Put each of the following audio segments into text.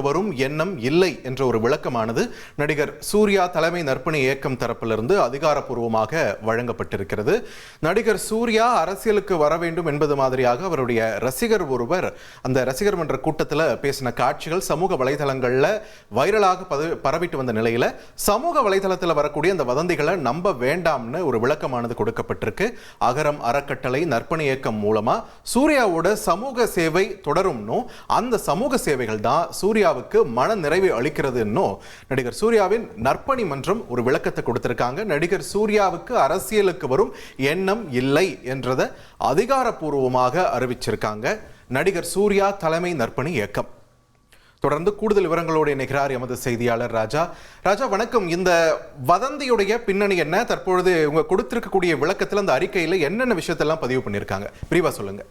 வரும் எண்ணம் இல்லை என்ற ஒரு விளக்கமானது நடிகர் சூர்யா தலைமை நற்பணி இயக்கம் தரப்பிலிருந்து அதிகாரப்பூர்வமாக வழங்கப்பட்டிருக்கிறது. நடிகர் சூர்யா அரசியலுக்கு வர வேண்டும் என்பது மாதிரியாக அவருடைய ரசிகர் ஒருவர் அந்த ரசிகர் மன்ற கூட்டத்தில் பேசின காட்சிகள் சமூக வலைதளங்களில் வைரலாக பரவிட்டு வந்த நிலையில சமூக வலைதளத்தில் வரக்கூடிய அந்த வதந்திகளை நம்ப வேண்டாம்னு ஒரு விளக்கமானது கொடுக்கப்பட்டிருக்கு. அகரம் அறக்கட்டளை நற்பணி இயக்கம் மூலமா சூர்யாவோட சமூக சேவை தொடரும்னு, அந்த சமூக சேவைகள் தான் சூர்யாவுக்கு மன நிறைவை அளிக்கிறதுன்னு நடிகர் சூர்யாவின் நற்பணி மன்றம் ஒரு விளக்கத்தை கொடுத்திருக்காங்க. நடிகர் சூர்யாவுக்கு அரசியலுக்கு வரும் எண்ணம் இல்லை என்றதை அதிகாரப்பூர்வமாக அறிவிச்சிருக்காங்க நடிகர் சூர்யா தலைமை நற்பணி இயக்கம். தொடர்ந்து கூடுதல் விவரங்களோடு இணைகிறார் எமது செய்தியாளர் ராஜா. ராஜா வணக்கம். இந்த வதந்தியுடைய பின்னணி என்ன? தற்பொழுது உங்க கொடுத்திருக்கக்கூடிய விளக்கத்தில் அந்த அறிக்கையில என்னென்ன விஷயத்தெல்லாம் பதிவு பண்ணியிருக்காங்க, விரிவா சொல்லுங்க.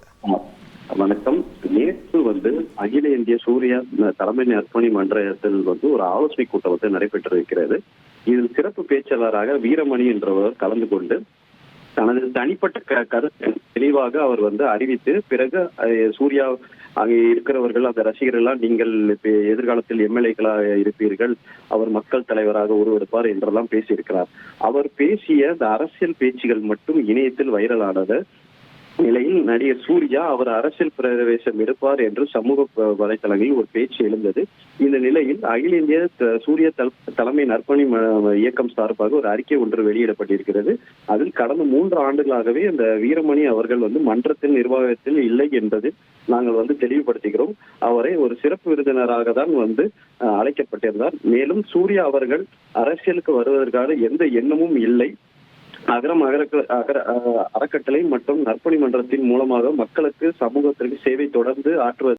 வணக்கம். நேற்று அகில இந்திய சூர்யா தலைமை நற்பணி மன்றத்தில் ஒரு ஆலோசனை கூட்டம் நடைபெற்றிருக்கிறது. இதில் சிறப்பு பேச்சாளராக வீரமணி என்றவர் கலந்து கொண்டு தனது தனிப்பட்ட கருத்தை தெளிவாக அவர் அறிவித்து, பிறகு சூர்யா அங்கே இருக்கிறவர்கள் அந்த ரசிகர்கள் நீங்கள் எதிர்காலத்தில் எம்எல்ஏக்களாக இருப்பீர்கள், அவர் மக்கள் தலைவராக உருவெடுப்பார் என்றெல்லாம் பேசியிருக்கிறார். அவர் பேசிய அந்த அரசியல் பேச்சுகள் மட்டும் இணையத்தில் வைரலானது நிலையில் நடிகர் சூர்யா அவர் அரசியல் பிரவேசம் எடுப்பார் என்று சமூக வலைதளங்களில் ஒரு பேச்சு எழுந்தது. இந்த நிலையில் அகில இந்திய சூர்யா தலைமை நற்பணி இயக்கம் சார்பாக ஒரு அறிக்கை ஒன்று வெளியிடப்பட்டிருக்கிறது. அதில் கடந்த 3 ஆண்டுகளாகவே இந்த வீரமணி அவர்கள் மன்றத்தின் நிர்வாகத்தில் இல்லை என்பது நாங்கள் தெளிவுபடுத்துகிறோம். அவரை ஒரு சிறப்பு விருந்தினராக தான் அழைக்கப்பட்டிருந்தார். மேலும் சூர்யா அவர்கள் அரசியலுக்கு வருவதற்கான எந்த எண்ணமும் இல்லை. அகரம் அறக்கட்டளை மற்றும் நற்பணி மன்றத்தின் மூலமாக மக்களுக்கு சமூகத்திற்கு சேவை தொடர்ந்து ஆற்றுவது